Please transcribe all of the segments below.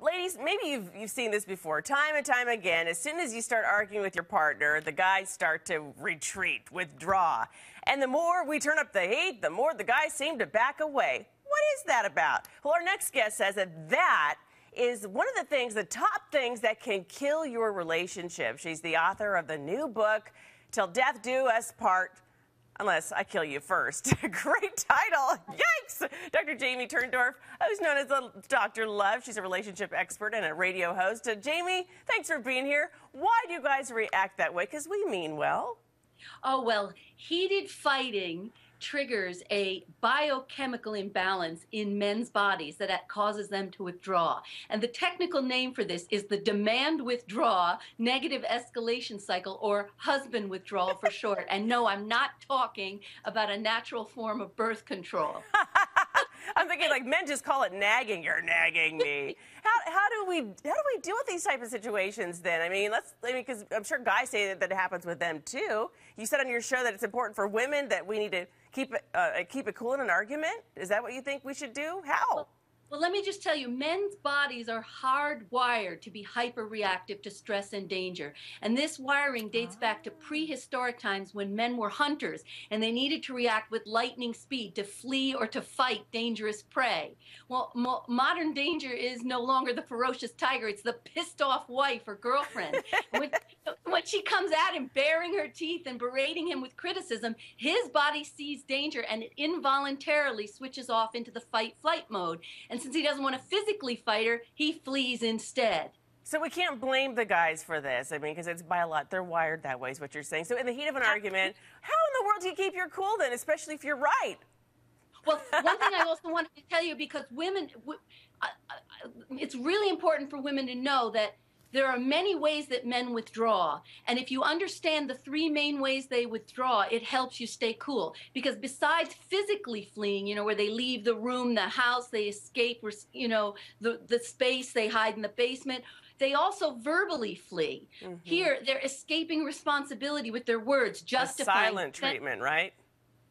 Ladies, maybe you've seen this before, time and time again. As soon as you start arguing with your partner, the guys start to retreat, withdraw. And the more we turn up the heat, the more the guys seem to back away. What is that about? Well, our next guest says that is one of the things, the top things that can kill your relationship. She's the author of the new book, Till Death Do Us Part. Unless I kill you first. Great title. Yikes! Dr. Jamie Turndorf, who's known as Dr. Love. She's a relationship expert and a radio host. Jamie, thanks for being here. Why do you guys react that way? Because we mean well. Oh, well, heated fighting triggers a biochemical imbalance in men's bodies that causes them to withdraw. And the technical name for this is the demand withdraw negative escalation cycle, or husband withdrawal for short. And no, I'm not talking about a natural form of birth control. I'm thinking like men just call it nagging. You're nagging me. How do we deal with these type of situations then? I mean, because I'm sure guys say that it happens with them too. You said on your show that it's important for women that we need to keep it cool in an argument. Is that what you think we should do? How? Well, let me just tell you, men's bodies are hardwired to be hyper-reactive to stress and danger. And this wiring dates back to prehistoric times when men were hunters and they needed to react with lightning speed to flee or to fight dangerous prey. Well, modern danger is no longer the ferocious tiger. It's the pissed-off wife or girlfriend. When she comes at him baring her teeth and berating him with criticism, his body sees danger and it involuntarily switches off into the fight-flight mode. And since he doesn't want to physically fight her, he flees instead. So we can't blame the guys for this. I mean, because it's by a lot. They're wired that way is what you're saying. So in the heat of an argument, how in the world do you keep your cool then, especially if you're right? Well, one thing I also wanted to tell you, because women, it's really important for women to know that there are many ways that men withdraw. And if you understand the three main ways they withdraw, it helps you stay cool. Because besides physically fleeing, you know, where they leave the room, the house, they escape, you know, the space, they hide in the basement, they also verbally flee. Mm-hmm. Here, they're escaping responsibility with their words, justifying. The silent treatment, right?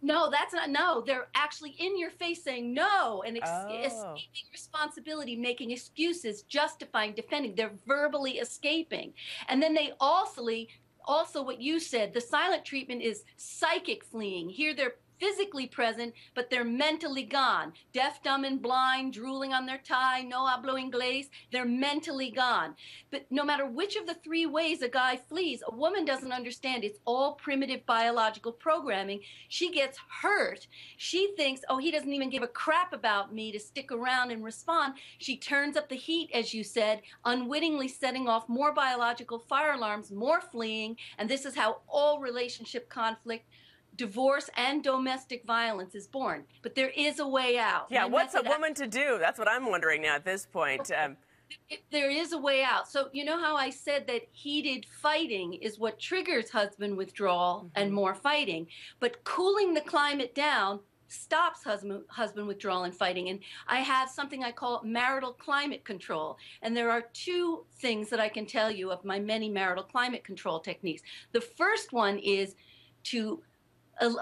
No, that's not, no. They're actually in your face saying no and escaping responsibility, making excuses, justifying, defending. They're verbally escaping. And then they also what you said, the silent treatment is psychic fleeing. Here they're physically present, but they're mentally gone. Deaf, dumb, and blind, drooling on their tie, no hablo inglés, they're mentally gone. But no matter which of the three ways a guy flees, a woman doesn't understand. It's all primitive biological programming. She gets hurt. She thinks, oh, he doesn't even give a crap about me to stick around and respond. She turns up the heat, as you said, unwittingly setting off more biological fire alarms, more fleeing, and this is how all relationship conflict, divorce, and domestic violence is born. But there is a way out. Yeah, what's a woman to do? That's what I'm wondering now at this point. There is a way out. So you know how I said that heated fighting is what triggers husband withdrawal and more fighting, but cooling the climate down stops husband withdrawal and fighting. And I have something I call marital climate control. And there are two things that I can tell you of my many marital climate control techniques. The first one is to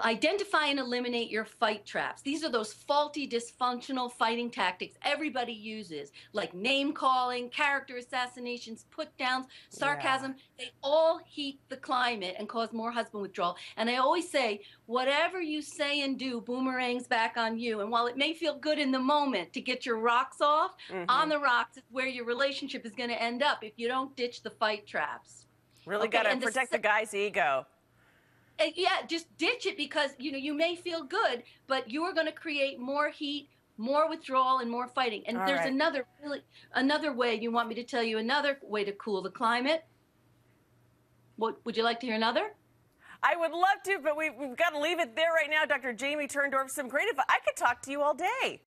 identify and eliminate your fight traps. These are those faulty, dysfunctional fighting tactics everybody uses, like name-calling, character assassinations, put-downs, sarcasm. Yeah. They all heat the climate and cause more husband withdrawal. And I always say, whatever you say and do boomerangs back on you. And while it may feel good in the moment to get your rocks off, on the rocks is where your relationship is going to end up if you don't ditch the fight traps. Really got to protect the guy's ego. Yeah, just ditch it, because you know you may feel good, but you're going to create more heat, more withdrawal, and more fighting. And there's another way. You want me to tell you another way to cool the climate? What would you like to hear? Another? I would love to, but we've got to leave it there right now. Dr. Jamie Turndorf, some great advice. I could talk to you all day.